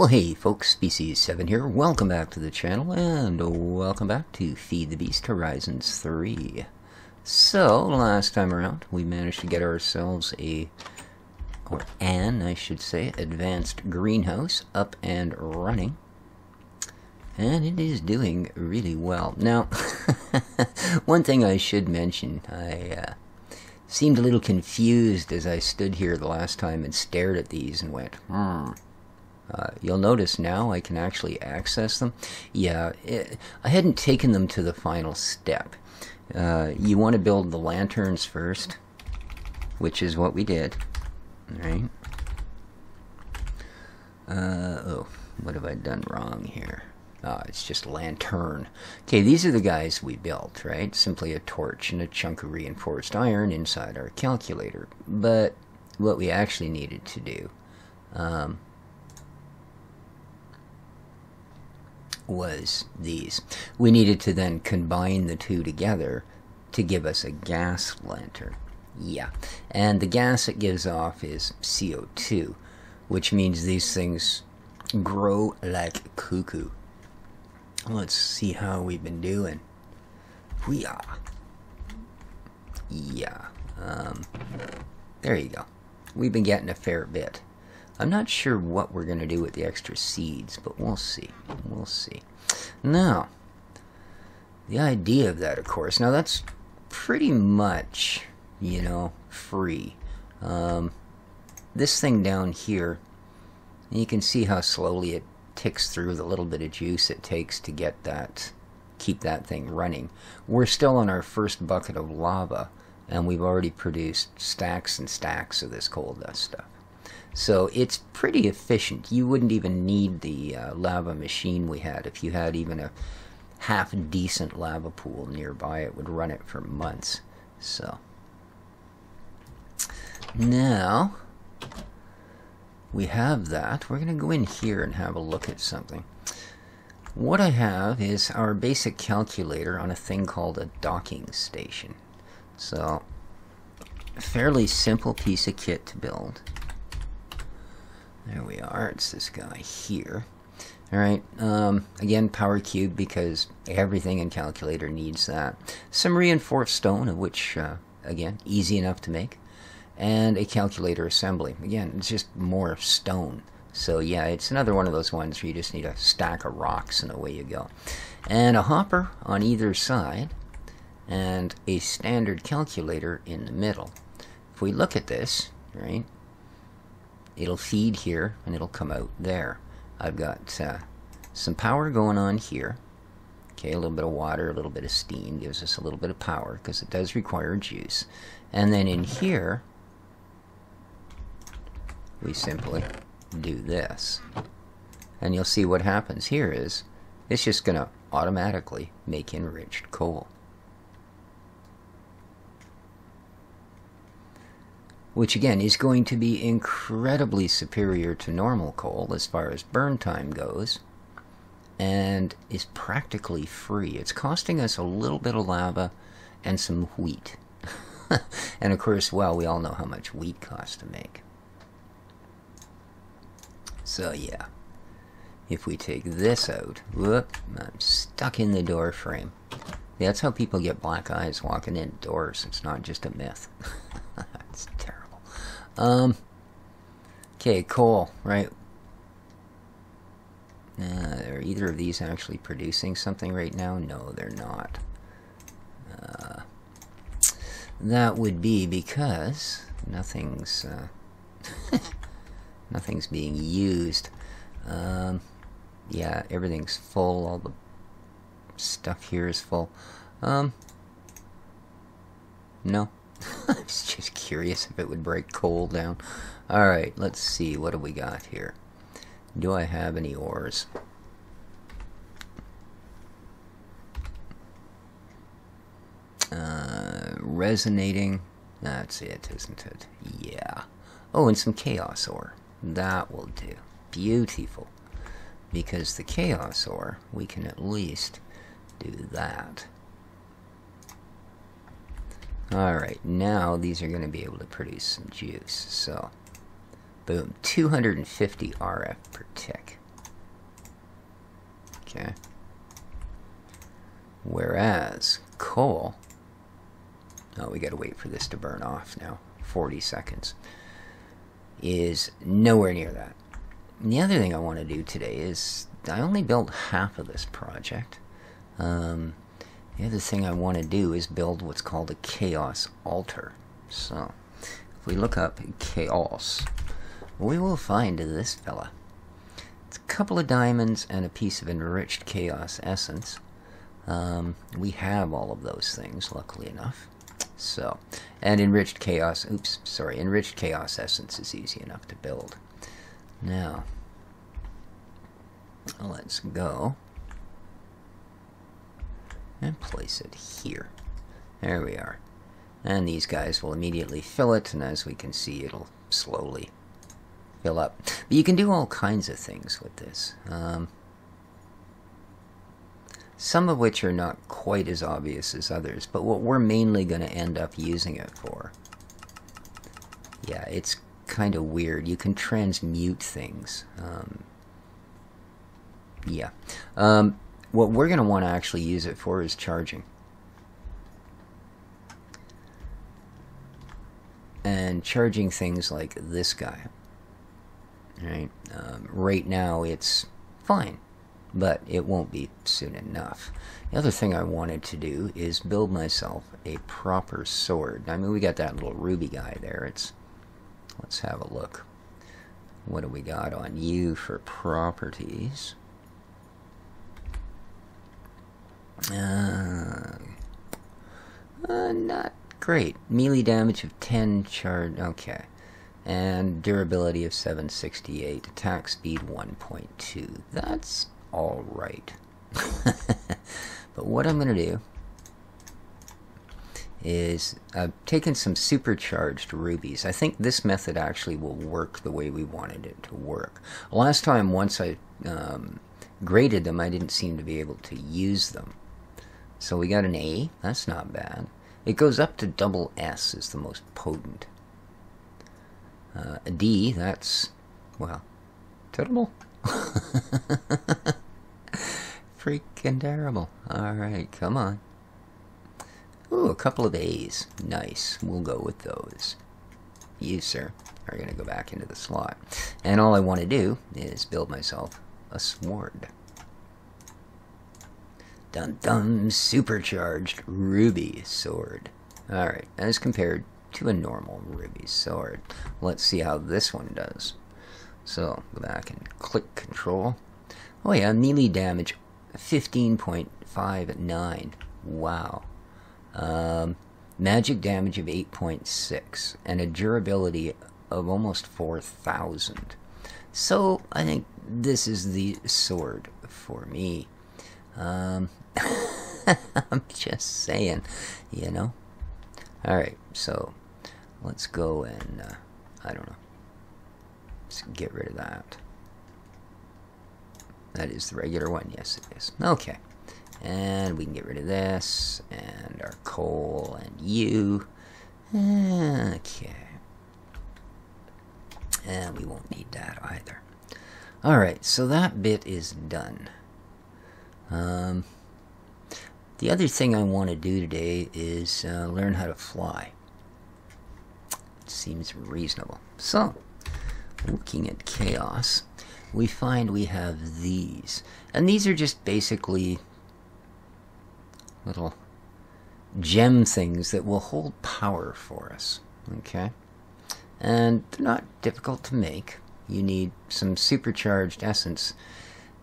Well, hey folks, Species7 here. Welcome back to the channel, and welcome back to Feed the Beast Horizons 3. So, last time around, we managed to get ourselves I should say, advanced greenhouse up and running. And it is doing really well. Now, one thing I should mention, I seemed a little confused as I stood here the last time and stared at these and went, you'll notice now I can actually access them. Yeah, I hadn't taken them to the final step. You want to build the lanterns first, which is what we did. Right? Oh, what have I done wrong here? It's just lantern. Okay, these are the guys we built, right? Simply a torch and a chunk of reinforced iron inside our calculator. But what we actually needed to do was these. We needed to then combine the two together to give us a gas lantern. Yeah, and the gas it gives off is CO2, which means these things grow like cuckoo. Let's see how we've been doing. Yeah, there you go. We've been getting a fair bit. I'm not sure what we're going to do with the extra seeds, but we'll see. We'll see. Now, the idea of that, of course, now that's pretty much, you know, free. This thing down here, you can see how slowly it ticks through the little bit of juice it takes to get that, keep that thing running. We're still on our first bucket of lava, and we've already produced stacks and stacks of this coal dust stuff. So it's pretty efficient. You wouldn't even need the lava machine we had. If you had even a half-decent lava pool nearby, it would run it for months. So now we have that. We're going to go in here and have a look at something. What I have is our basic calculator on a thing called a docking station. So a fairly simple piece of kit to build. There we are. It's this guy here. Alright, again, power cube, because everything in calculator needs that. Some reinforced stone, of which, again, easy enough to make. And a calculator assembly. Again, it's just more stone. So yeah, it's another one of those ones where you just need a stack of rocks and away you go. And a hopper on either side, and a standard calculator in the middle. If we look at this, right, it'll feed here and it'll come out there. I've got some power going on here. Okay, a little bit of water, a little bit of steam gives us a little bit of power because it does require juice. And then in here, we simply do this. And you'll see what happens here is it's just going to automatically make enriched coal. Which again is going to be incredibly superior to normal coal as far as burn time goes, and is practically free. It's costing us a little bit of lava and some wheat. And of course, well, we all know how much wheat costs to make. So yeah, if we take this out, whoop, I'm stuck in the door frame. Yeah, that's how people get black eyes walking indoors. It's not just a myth. It's terrible. Okay, coal, right? Are either of these actually producing something right now? No, they're not. That would be because nothing's nothing's being used. Yeah, everything's full. All the stuff here is full. No. I was just curious if it would break coal down. Alright, let's see. What do we got here? Do I have any ores? Resonating. That's it, isn't it? Yeah. Oh, and some chaos ore. That will do. Beautiful. Because the chaos ore, we can at least do that. Alright, now these are going to be able to produce some juice. So, boom, 250 RF per tick. Okay. Whereas coal, oh, we gotta wait for this to burn off now, 40 seconds, is nowhere near that. And the other thing I want to do today is, I only built half of this project. The other thing I want to do is build what's called a chaos altar. So, if we look up chaos, we will find this fella. It's a couple of diamonds and a piece of enriched chaos essence. We have all of those things, luckily enough. So, and enriched chaos essence is easy enough to build. Now, let's go and place it here. There we are. And these guys will immediately fill it, and as we can see, it'll slowly fill up. But you can do all kinds of things with this. Some of which are not quite as obvious as others, but what we're mainly going to end up using it for. Yeah, it's kind of weird. You can transmute things. What we're going to want to actually use it for is charging. And charging things like this guy. Right? Right now it's fine, but it won't be soon enough. The other thing I wanted to do is build myself a proper sword. I mean, we got that little ruby guy there. Let's have a look. What do we got on you for properties? Not great. Melee damage of 10, charge, okay. And durability of 768, attack speed 1.2. That's alright. But what I'm going to do is I've taken some supercharged rubies. I think this method actually will work the way we wanted it to work. Last time, once I graded them, I didn't seem to be able to use them. So we got an A. That's not bad. It goes up to double S is the most potent. A D, that's, well, terrible. Freaking terrible. Alright, come on. Ooh, a couple of A's. Nice. We'll go with those. You, sir, are going to go back into the slot. And all I want to do is build myself a sword. Dun dun, supercharged ruby sword. Alright, as compared to a normal ruby sword. Let's see how this one does. So, go back and click control. Oh yeah, melee damage 15.59. Wow. Magic damage of 8.6 and a durability of almost 4,000. So I think this is the sword for me. I'm just saying, you know. Alright, so let's go and I don't know, let's get rid of that. That is the regular one. Yes, it is. Okay. And we can get rid of this, and our coal, and you. Okay. And we won't need that either. Alright, so that bit is done. The other thing I want to do today is learn how to fly. It seems reasonable. So, looking at chaos, we find we have these. And these are just basically little gem things that will hold power for us. Okay? And they're not difficult to make. You need some supercharged essence.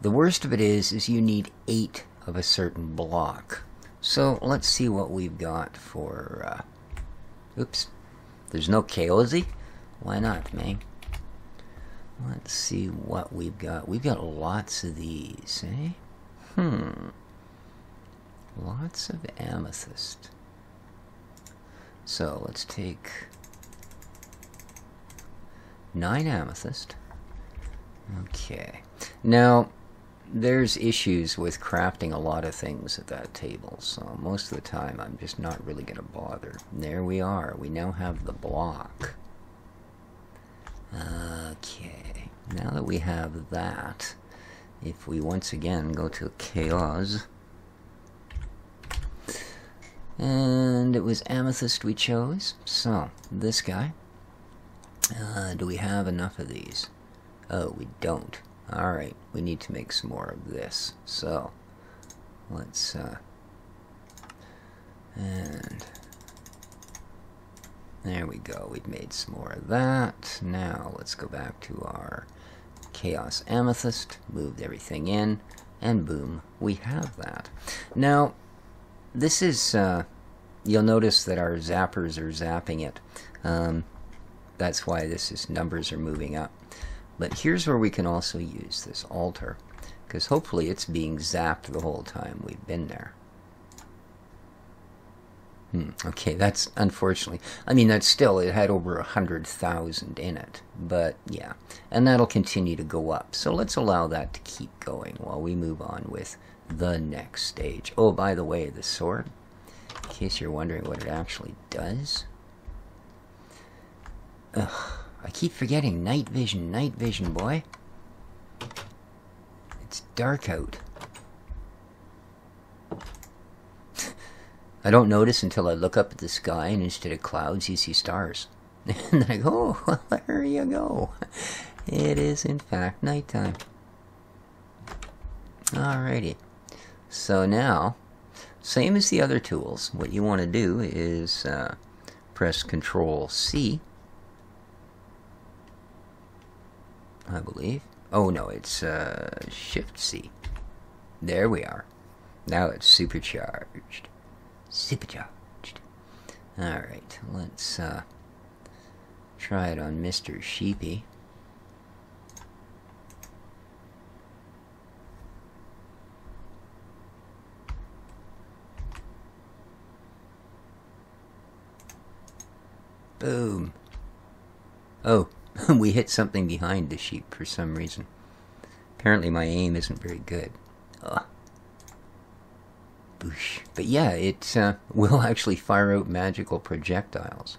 The worst of it is you need 8 of a certain block. So let's see what we've got for oops, there's no Chaosy? Why not, man? Let's see what we've got. We've got lots of these, eh? Lots of amethyst. So let's take 9 amethyst. Okay. Now, there's issues with crafting a lot of things at that table, so most of the time I'm just not really going to bother. There we are. We now have the block. Okay. Now that we have that, if we once again go to Chaos, and it was Amethyst we chose, so this guy, do we have enough of these? Oh, we don't. Alright, we need to make some more of this, so let's and there we go, we've made some more of that. Now let's go back to our Chaos Amethyst, moved everything in, and boom, we have that. Now, this is, you'll notice that our zappers are zapping it. That's why numbers are moving up. But here's where we can also use this altar, because hopefully it's being zapped the whole time we've been there. Okay, that's unfortunately, I mean, that's still, it had over 100,000 in it, but yeah, and that'll continue to go up. So let's allow that to keep going while we move on with the next stage. Oh, by the way, the sword, in case you're wondering what it actually does. Ugh, I keep forgetting night vision, boy. It's dark out. I don't notice until I look up at the sky, and instead of clouds, you see stars. And then I go, oh, well, there you go. It is, in fact, nighttime. Alrighty. So now, same as the other tools, what you want to do is press Control-C, I believe. Oh, no, it's Shift-C. There we are. Now it's supercharged. Supercharged. Alright, let's try it on Mr. Sheepy. Boom. Oh, we hit something behind the sheep for some reason. Apparently my aim isn't very good. Ugh. Boosh. But yeah, it will actually fire out magical projectiles.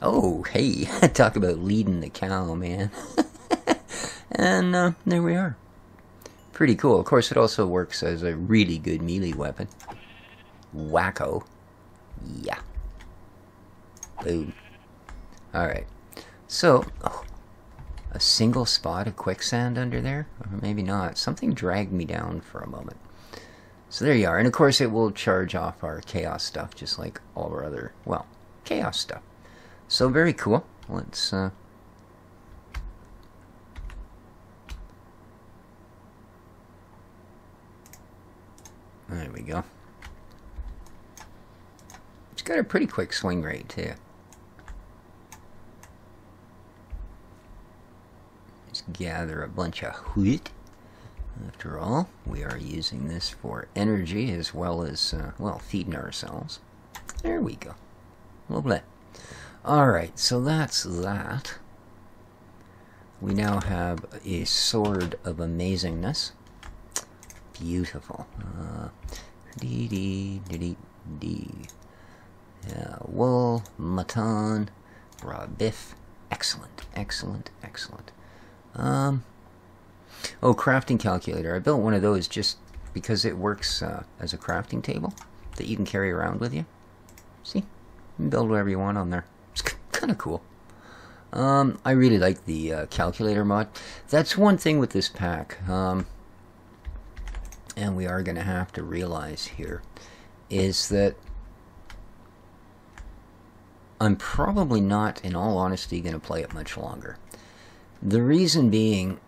Oh, hey, talk about leading the cow, man. And there we are. Pretty cool. Of course, it also works as a really good melee weapon. Wacko. Yeah. Boom. Alright. So, oh, a single spot of quicksand under there? Or maybe not. Something dragged me down for a moment. So there you are. And of course, it will charge off our chaos stuff, just like all our other, well, chaos stuff. So very cool. Let's there we go. It's got a pretty quick swing rate too. Let's gather a bunch of wheat. After all, we are using this for energy as well as, well, feeding ourselves. There we go. Lovely. Alright, so that's that. We now have a sword of amazingness. Beautiful. Wool, mutton, raw biff. Excellent, excellent, excellent. Oh, crafting calculator. I built one of those just because it works as a crafting table that you can carry around with you. See? You can build whatever you want on there. It's kind of cool. I really like the calculator mod. That's one thing with this pack. And we are going to have to realize here is that I'm probably not, in all honesty, going to play it much longer. The reason being,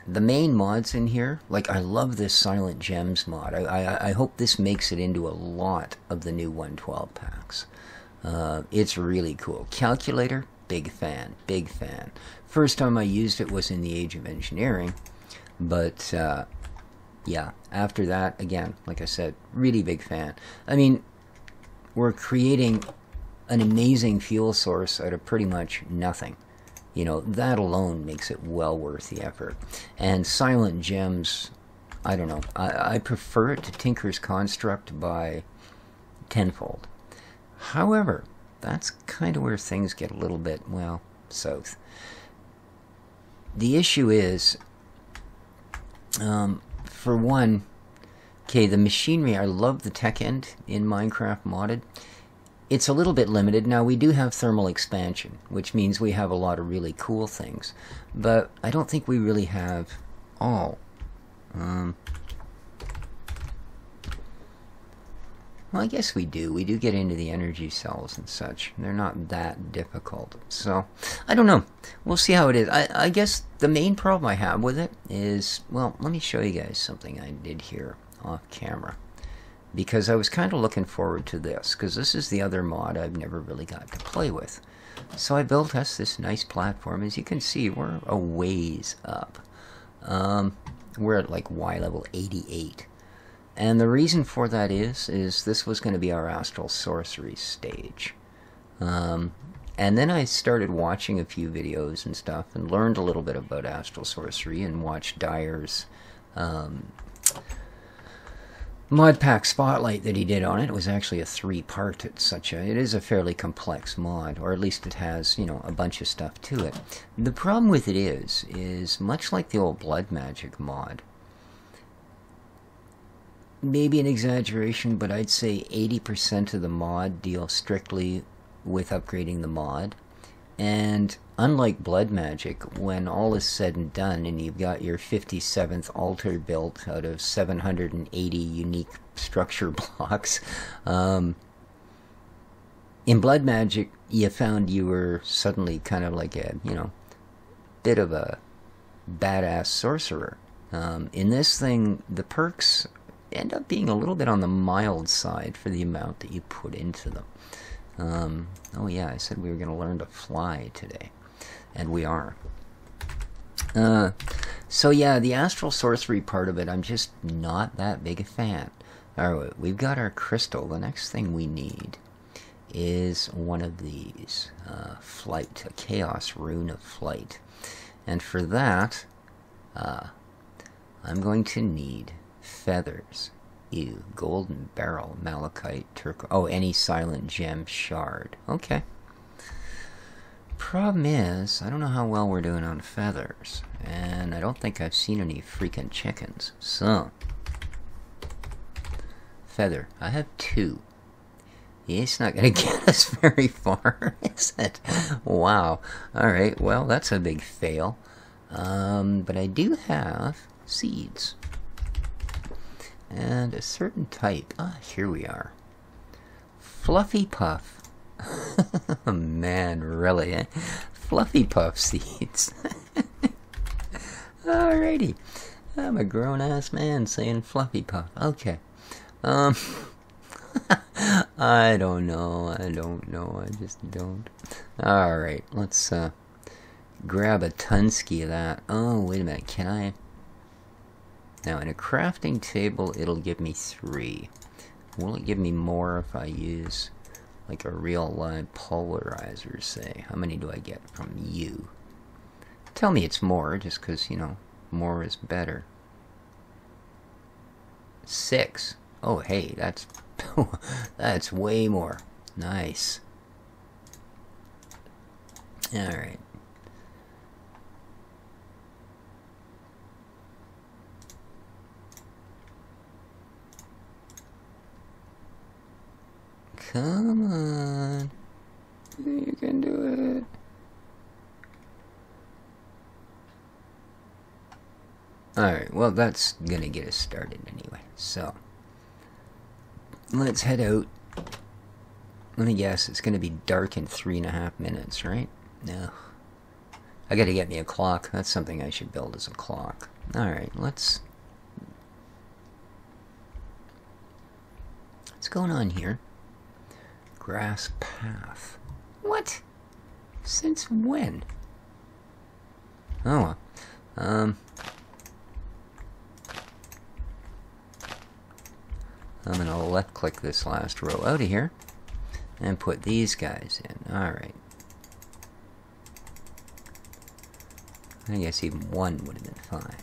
the main mods in here, like I love this Silent Gems mod. I hope this makes it into a lot of the new 112 packs. It's really cool. Calculator, big fan, big fan. First time I used it was in the Age of Engineering, but yeah, after that, again, like I said, really big fan. I mean, we're creating an amazing fuel source out of pretty much nothing. You know, that alone makes it well worth the effort. And Silent Gems, I don't know, I prefer it to Tinker's Construct by tenfold. However, that's kind of where things get a little bit, well, south. The issue is, For one, okay, the machinery, I love the tech end in Minecraft modded. It's a little bit limited. Now, we do have thermal expansion, which means we have a lot of really cool things. But I don't think we really have all. Well, I guess we do. We do get into the energy cells and such. They're not that difficult. So, I don't know. We'll see how it is. I guess the main problem I have with it is, well, let me show you guys something I did here off camera. Because I was kind of looking forward to this, because this is the other mod I've never really got to play with. So I built us this nice platform. As you can see, we're a ways up. We're at like Y level 88. And the reason for that is this was going to be our astral sorcery stage. And then I started watching a few videos and stuff and learned a little bit about astral sorcery and watched Dyer's mod pack spotlight that he did on it. It was actually a 3-part. It is a fairly complex mod, or at least it has, you know, a bunch of stuff to it. The problem with it is much like the old blood magic mod. Maybe an exaggeration, but I'd say 80% of the mod deals strictly with upgrading the mod. And unlike blood magic, when all is said and done and you've got your 57th altar built out of 780 unique structure blocks, in blood magic you found you were suddenly kind of like a, you know, bit of a badass sorcerer. In this thing, the perks end up being a little bit on the mild side for the amount that you put into them. Oh yeah, I said we were going to learn to fly today. And we are. So yeah, the astral sorcery part of it, I'm just not that big a fan. Alright, we've got our crystal. The next thing we need is one of these. Flight, a chaos rune of flight. And for that, I'm going to need feathers. Ew, golden barrel, malachite, turquoise. Oh, any silent gem shard. Okay. Problem is, I don't know how well we're doing on feathers. And I don't think I've seen any freaking chickens. So, feather. I have 2. It's not going to get us very far, is it? Wow. Alright, well, that's a big fail. But I do have seeds. And a certain type. Ah, here we are. Fluffy Puff. Man, really, eh? Fluffy Puff seeds. Alrighty. I'm a grown-ass man saying Fluffy Puff. Okay. I don't know. I just don't. Alright, let's grab a Tunsky of that. Oh, wait a minute. Can I? Now, in a crafting table, it'll give me 3. Will it give me more if I use, like, a real live pulverizer, say? How many do I get from you? Tell me it's more, just because, you know, more is better. 6. Oh, hey, that's that's way more. Nice. Alright. Come on. You can do it. Alright, well, that's gonna get us started anyway. So, let's head out. Let me guess, it's gonna be dark in 3.5 minutes, right? No. I gotta get me a clock. That's something I should build as a clock. Alright, what's going on here? Grass path. What? Since when? Oh, I'm gonna left click this last row out of here and put these guys in. Alright. I guess even 1 would have been fine.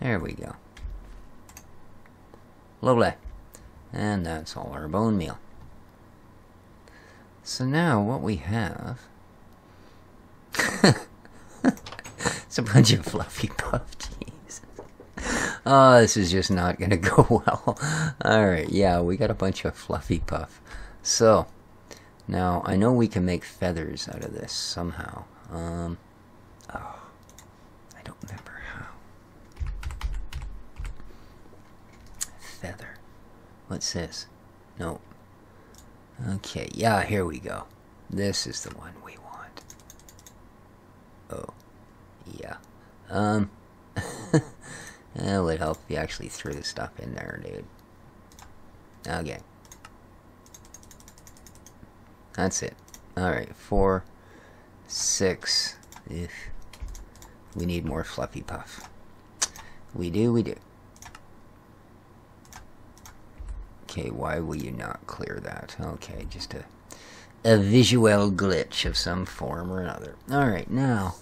There we go. Lovely. And that's all our bone meal. So now what we have... It's Just a bunch of fluffy puff. Jeez. Oh, this is just not going to go well. Alright, yeah, we got a bunch of fluffy puff. So, now, I know we can make feathers out of this somehow. Oh, I don't remember how. Feather. What's this? No. Okay, yeah, here we go. This is the one we want. Oh, yeah. It would help if you actually threw the stuff in there, dude. Okay. That's it. Alright, 4, 6. Ugh. We need more fluffy puff. We do, we do. Okay, why will you not clear that? Okay, just a visual glitch of some form or another. Alright, now.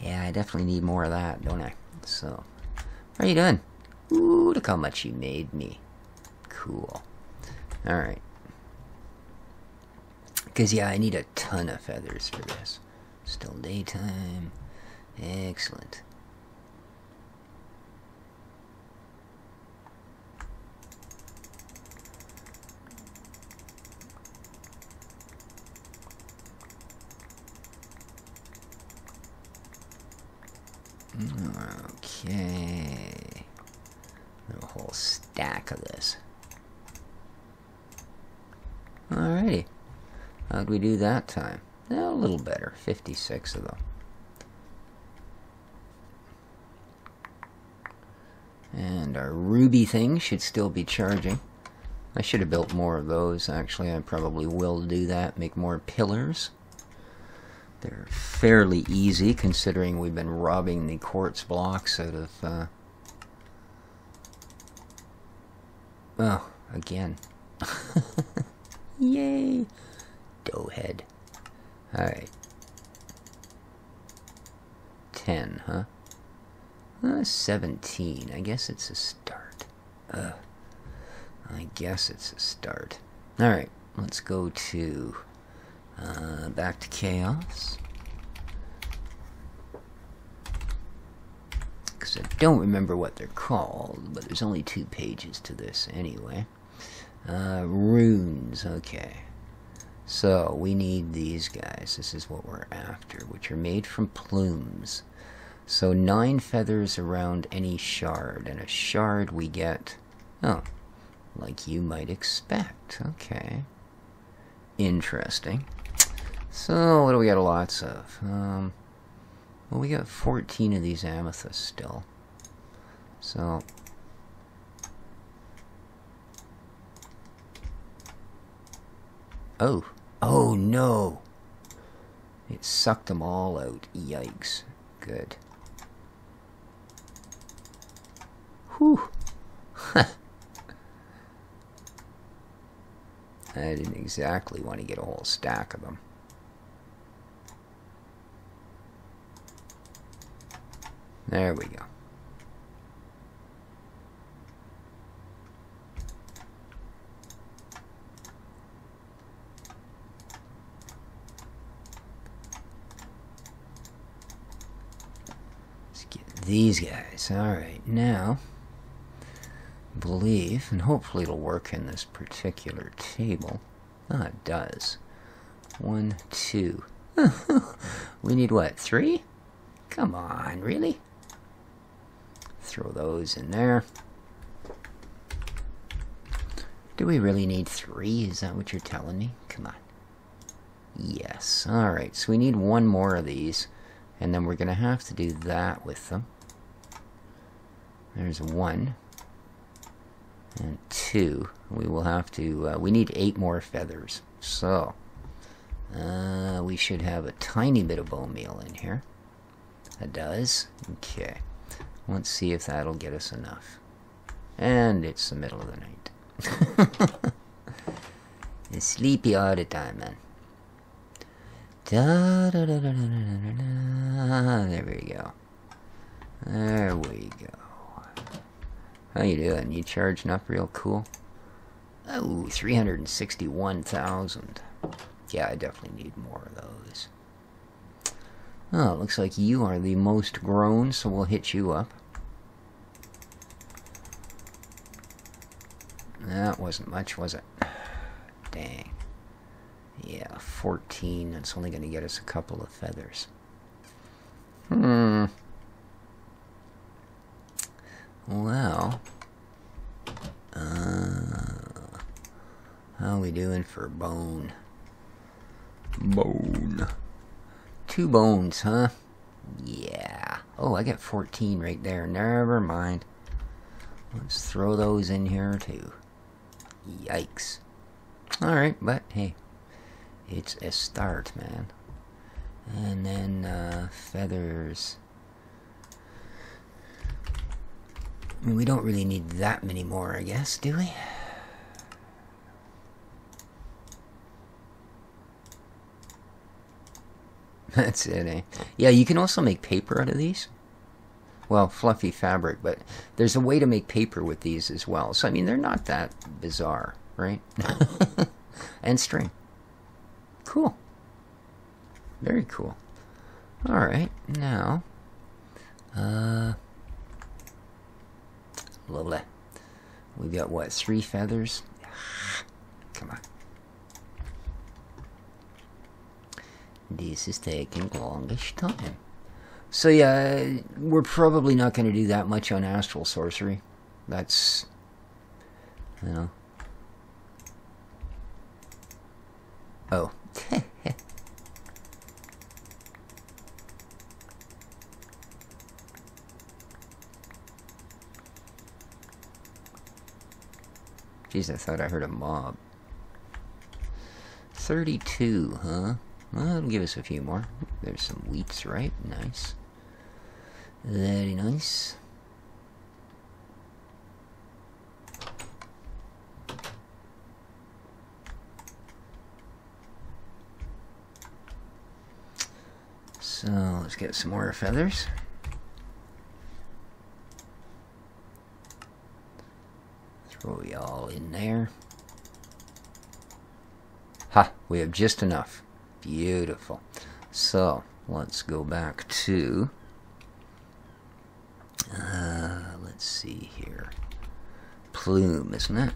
Yeah, I definitely need more of that, don't I? So, how are you doing? Ooh, look how much you made me. Cool. Alright. Because, yeah, I need a ton of feathers for this. Still daytime. Excellent. Okay. A whole stack of this. Alrighty. How'd we do that time? A little better. 56 of them. And our ruby thing should still be charging. I should have built more of those, actually. I probably will do that. Make more pillars. They're fairly easy, considering we've been robbing the quartz blocks out of... Oh, again. Yay! Doughhead. Alright. 10, huh? 17. I guess it's a start. I guess it's a start. Alright, let's go to... back to chaos. Because I don't remember what they're called, but there's only 2 pages to this anyway. Runes, okay. So, we need these guys. This is what we're after, which are made from plumes. So, 9 feathers around any shard, and a shard we get... Oh, like you might expect. Okay. Interesting. So, what do we got lots of? Well, we got 14 of these amethysts still. So... Oh. Oh, no! It sucked them all out. Yikes. Good. Whew. I didn't exactly want to get a whole stack of them. There we go. Let's get these guys. Alright, now, I believe, and hopefully it'll work in this particular table. Ah, it does. 1, 2. We need what, 3? Come on, really? Throw those in there. Do we really need 3? Is that what you're telling me? Come on. Yes. Alright, so we need 1 more of these. And then we're going to have to do that with them. There's 1. And 2. We will have to... we need 8 more feathers. So... we should have a tiny bit of bone meal in here. That does. Okay. Let's see if that'll get us enough. And it's the middle of the night. It's sleepy all the time, man. Da, da, da, da, da, da, da. There we go. There we go. How you doing? You charging up real cool? Oh, 361,000. Yeah, I definitely need more of those. Oh, it looks like you are the most grown, so we'll hit you up. That wasn't much, was it? Dang. Yeah, 14. That's only going to get us a couple of feathers. Well. How are we doing for bone? Bone. 2 bones, huh? Yeah. Oh, I got 14 right there. Never mind. Let's throw those in here too. Yikes. Alright, but hey. It's a start, man. And then, feathers. I mean, we don't really need that many more, I guess, do we? That's it, eh? Yeah, you can also make paper out of these. Well, fluffy fabric, but there's a way to make paper with these as well. So, I mean, they're not that bizarre, right? And string. Cool. Very cool. Alright, now. Lovely. We've got, what, 3 feathers? Come on. This is taking longish time. So yeah, we're probably not going to do that much on Astral Sorcery. That's, you know. Oh. Jeez, I thought I heard a mob. 32, huh? Well, it'll give us a few more. There's some wheats, right? Nice. Very nice. So, let's get some more feathers. Throw y'all in there. Ha! We have just enough. Beautiful. So, let's go back to... let's see here. Plume, isn't it?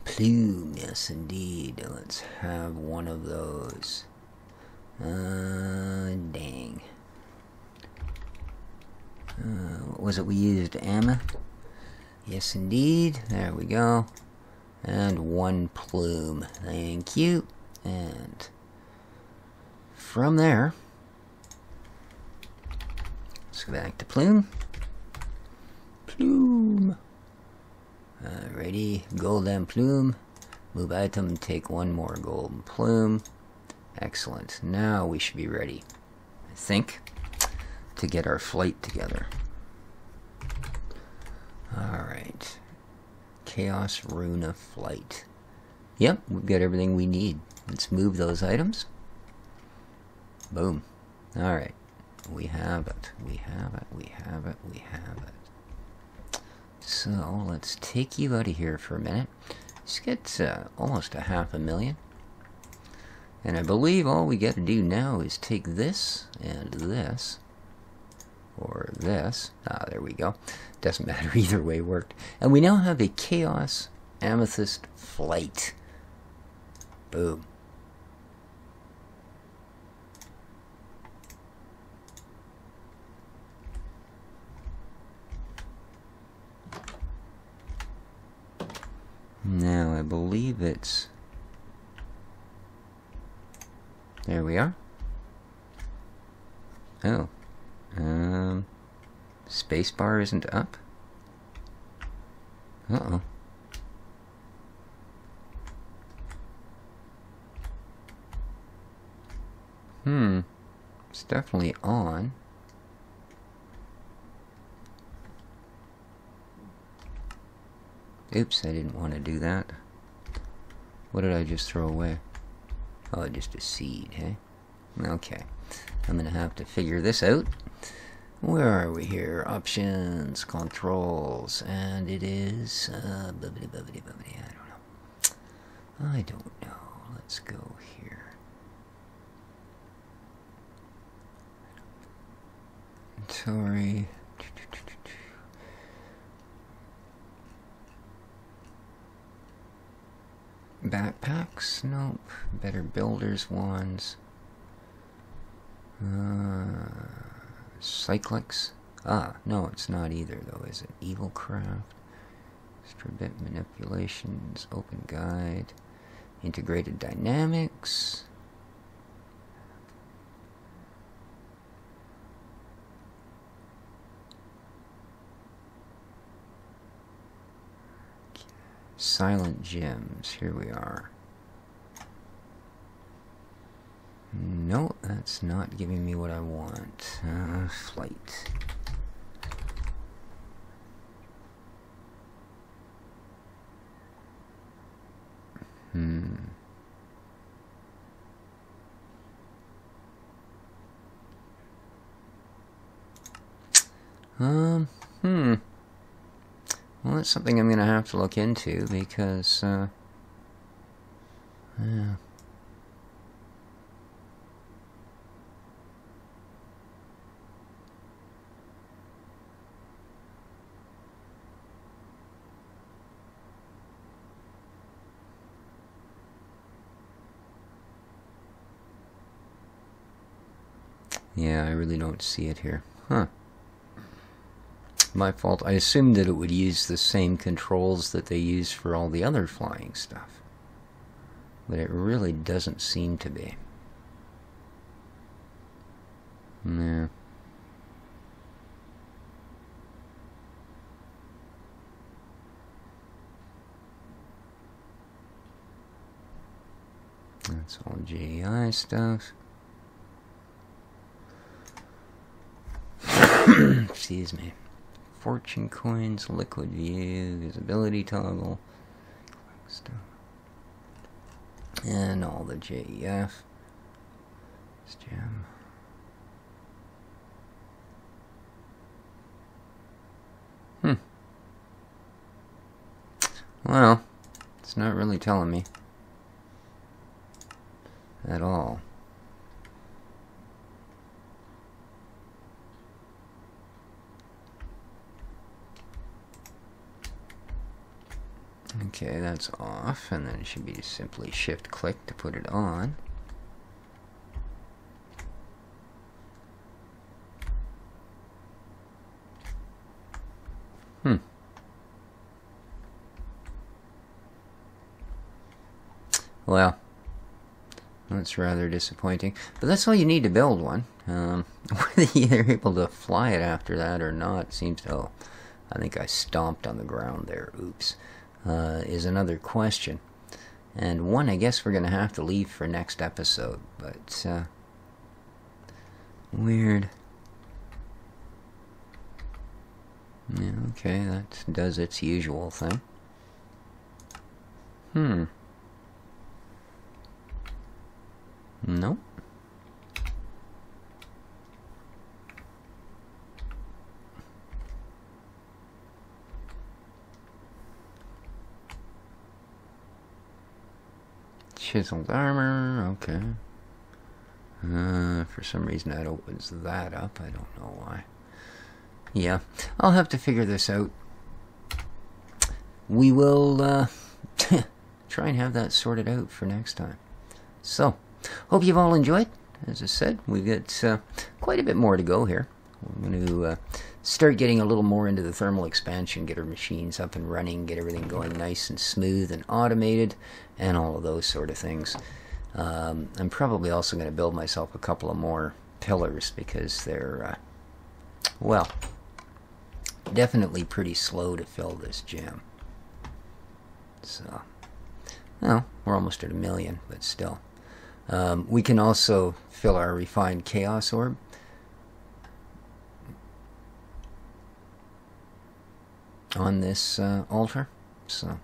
Plume, yes indeed. Let's have one of those. Dang. What was it we used? Amma? Yes indeed. There we go. And 1 plume. Thank you. And from there, let's go back to plume. Plume. Alrighty, golden plume. Move item, take 1 more golden plume. Excellent. Now we should be ready, I think, to get our flight together. Alright. Chaos Runa flight. Yep, we've got everything we need. Let's move those items. Boom. Alright. We have it. We have it. We have it. We have it. So, let's take you out of here for a minute. Let's get almost 500,000. And I believe all we got to do now is take this and this. Or this. Ah, there we go. Doesn't matter. Either way worked. And we now have a Chaos Amethyst flight. Boom. Now, I believe it's... There we are. Oh. Spacebar isn't up? Uh-oh. It's definitely on. Oops, I didn't want to do that. What did I just throw away? Oh, just a seed, hey? Okay. I'm gonna have to figure this out. Where are we here? Options, controls, and it is, bubbly, bubbly, bubbly, I don't know. I don't know. Let's go here. Inventory. Backpacks? Nope. Better builders ones. Cyclics? Ah, no, it's not either, though, is it? Evil Craft. Extra bit manipulations. Open guide. Integrated dynamics. Silent gems. Here we are. No, that's not giving me what I want. Flight. Well, that's something I'm going to have to look into because, yeah. Yeah, I really don't see it here. Huh. My fault. I assumed that it would use the same controls that they use for all the other flying stuff. But it really doesn't seem to be. Yeah. That's all GEI stuff. Excuse me. Fortune coins, liquid view, visibility toggle, stuff, and all the JEF. Gem. Well, it's not really telling me at all. Okay, that's off, and then it should be simply shift-click to put it on. Well, that's rather disappointing. But that's all you need to build one. Whether you're able to fly it after that or not seems to... Oh, I think I stomped on the ground there. Oops. Is another question. And one I guess we're going to have to leave for next episode. But, weird. Yeah, okay, that does its usual thing. Nope. Chiseled armor, okay. For some reason that opens that up. I don't know why. Yeah, I'll have to figure this out. We will try and have that sorted out for next time. So, hope you've all enjoyed. As I said, we've got quite a bit more to go here. We're going to start getting a little more into the thermal expansion, get our machines up and running, get everything going nice and smooth and automated, and all of those sort of things. I'm probably also going to build myself a couple of more pillars because they're, well, definitely pretty slow to fill this gem. So, well, we're almost at 1 million, but still. We can also fill our refined chaos orb. On this altar, so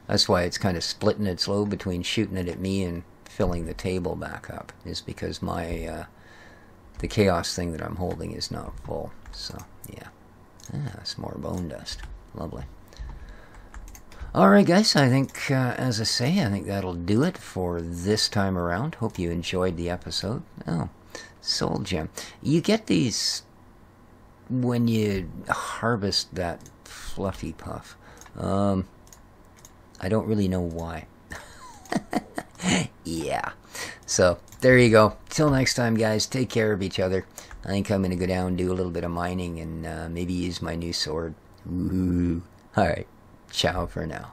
that's why it's kind of splitting its load between shooting it at me and filling the table back up, is because my the chaos thing that I'm holding is not full. So yeah, some more bone dust, lovely. Alright guys, I think as I say, I think that'll do it for this time around. Hope you enjoyed the episode. Oh, soul gem. You get these when you harvest that fluffy puff. I don't really know why. Yeah. So, there you go. Till next time, guys. Take care of each other. I think I'm going to go down and do a little bit of mining and maybe use my new sword. Ooh. Alright. Ciao for now.